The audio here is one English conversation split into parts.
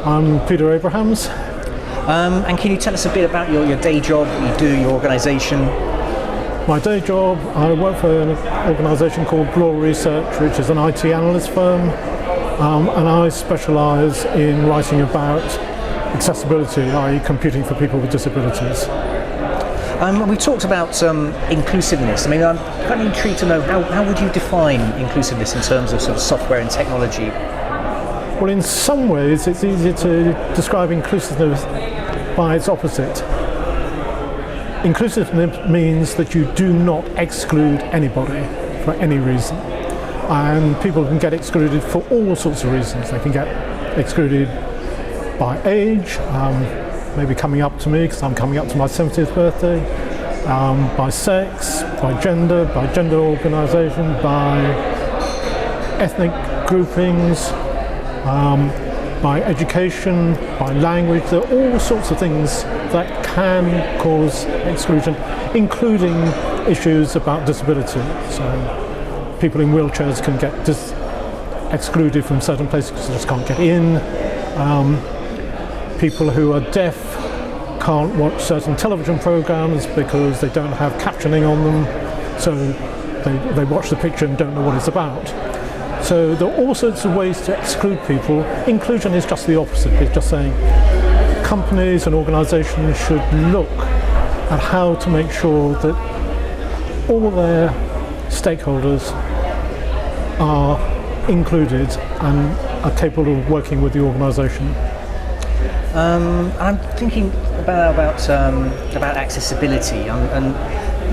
I'm Peter Abrahams. And can you tell us a bit about your day job, what you do, your organisation? My day job, I work for an organisation called Bloor Research, which is an IT analyst firm, and I specialise in writing about accessibility, i.e. computing for people with disabilities. We've talked about inclusiveness. I mean, I'm kind of intrigued to know how would you define inclusiveness in terms of sort of software and technology? Well, in some ways it's easy to describe inclusiveness by its opposite. Inclusiveness means that you do not exclude anybody for any reason. And people can get excluded for all sorts of reasons. They can get excluded by age, maybe coming up to me because I'm coming up to my 70th birthday, by sex, by gender organisation, by ethnic groupings, by education, by language. There are all sorts of things that can cause exclusion, including issues about disability. So people in wheelchairs can get excluded from certain places because they just can't get in. People who are deaf can't watch certain television programs because they don't have captioning on them, so they watch the picture and don't know what it's about. So there are all sorts of ways to exclude people. Inclusion is just the opposite. It's just saying companies and organisations should look at how to make sure that all their stakeholders are included and are capable of working with the organisation. I'm thinking about accessibility and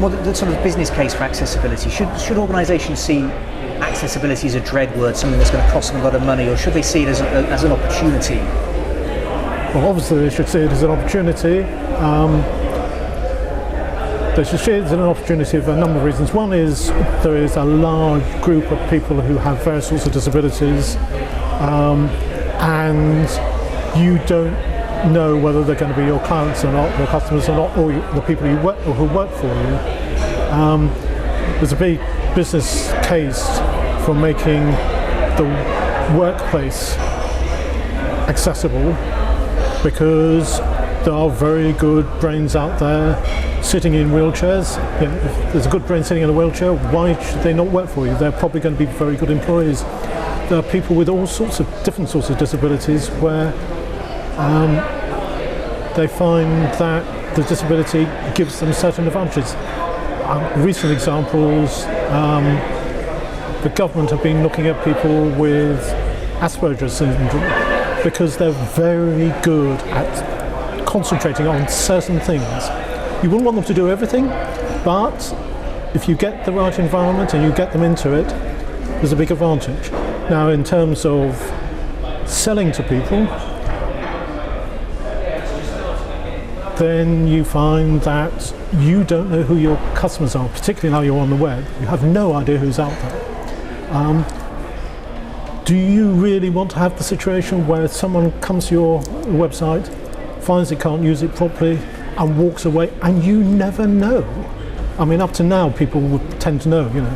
the sort of business case for accessibility. Should organisations see accessibility as a dread word, something that's going to cost them a lot of money, or should they see it as an opportunity? Well, obviously they should see it as an opportunity. They should see it as an opportunity for a number of reasons. One is there is a large group of people who have various sorts of disabilities, and you don't know whether they're going to be your clients or not, your customers or not, or the people who work for you. There's a big business case for making the workplace accessible because there are very good brains out there sitting in wheelchairs. You know, if there's a good brain sitting in a wheelchair, why should they not work for you? They're probably going to be very good employees. There are people with all sorts of different sorts of disabilities where they find that the disability gives them certain advantages. Recent examples, the government have been looking at people with Asperger's syndrome because they're very good at concentrating on certain things. You wouldn't want them to do everything, but if you get the right environment and you get them into it, there's a big advantage. Now, in terms of selling to people, then you find that you don't know who your customers are, particularly now you're on the web. You have no idea who's out there. Do you really want to have the situation where someone comes to your website, finds they can't use it properly, and walks away, and you never know? I mean, up to now, people would tend to know. You know,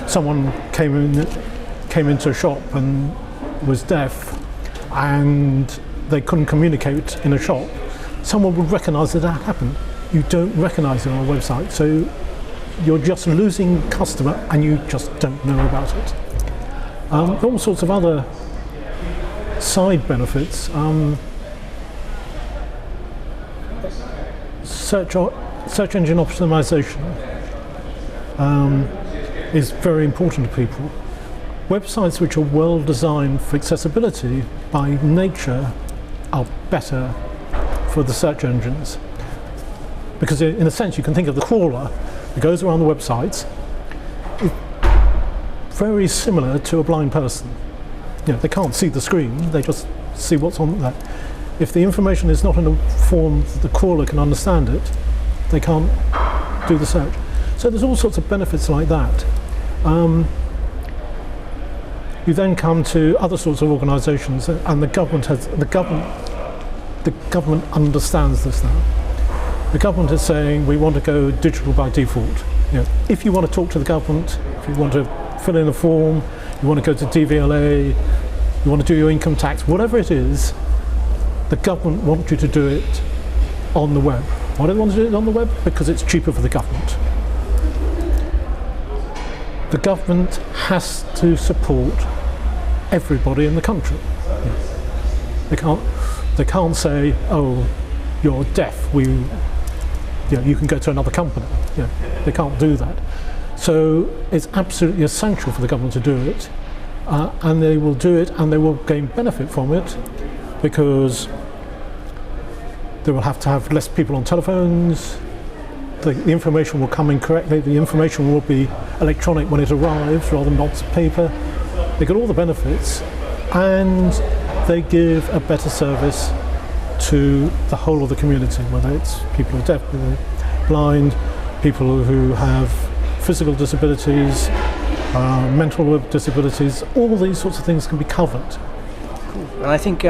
someone came into a shop and was deaf, and they couldn't communicate in a shop. Someone would recognise that happened. You don't recognise it on a website, so you're just losing customer and you just don't know about it. All sorts of other side benefits. Search engine optimization is very important to people. Websites which are well designed for accessibility by nature are better for the search engines, because in a sense you can think of the crawler that goes around the websites. It's very similar to a blind person. You know, they can't see the screen, they just see what's on there. If the information is not in a form that the crawler can understand it, they can't do the search. So there's all sorts of benefits like that. You then come to other sorts of organisations, and the government understands this now. The government is saying we want to go digital by default. You know, if you want to talk to the government, if you want to fill in a form, you want to go to DVLA, you want to do your income tax, whatever it is, the government want you to do it on the web. Why do they want to do it on the web? Because it's cheaper for the government. The government has to support everybody in the country. They can't say, oh, you're deaf, you can go to another company. They can't do that. So it's absolutely essential for the government to do it, and they will do it and they will gain benefit from it, because they will have to have less people on telephones, the information will come in correctly, the information will be electronic when it arrives rather than lots of paper. They get all the benefits, and they give a better service to the whole of the community, whether it's people who are deaf, people who are blind, people who have physical disabilities, mental disabilities, all these sorts of things can be covered. Cool. And I think,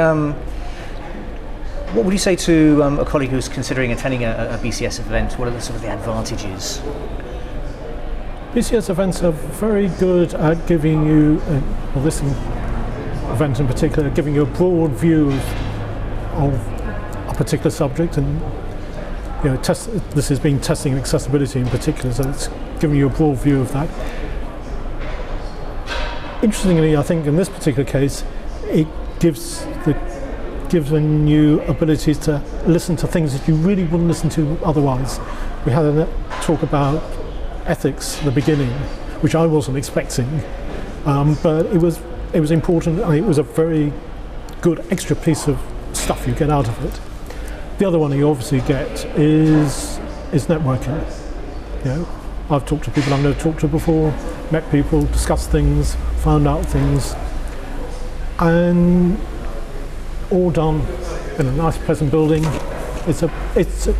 what would you say to a colleague who's considering attending a BCS event? What are the sort of the advantages? BCS events are very good at giving you, this event in particular, giving you a broad view of a particular subject, and this has been testing and accessibility in particular, so it's giving you a broad view of that. Interestingly, I think in this particular case, it gives you abilities to listen to things that you really wouldn't listen to otherwise. We had a talk about ethics at the beginning, which I wasn't expecting, but it was important, and it was a very good extra piece of stuff you get out of it. The other one you obviously get is networking. I've talked to people I've never talked to before, met people, discussed things, found out things, and all done in a nice, pleasant building.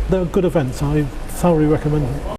They're good events. I thoroughly recommend them.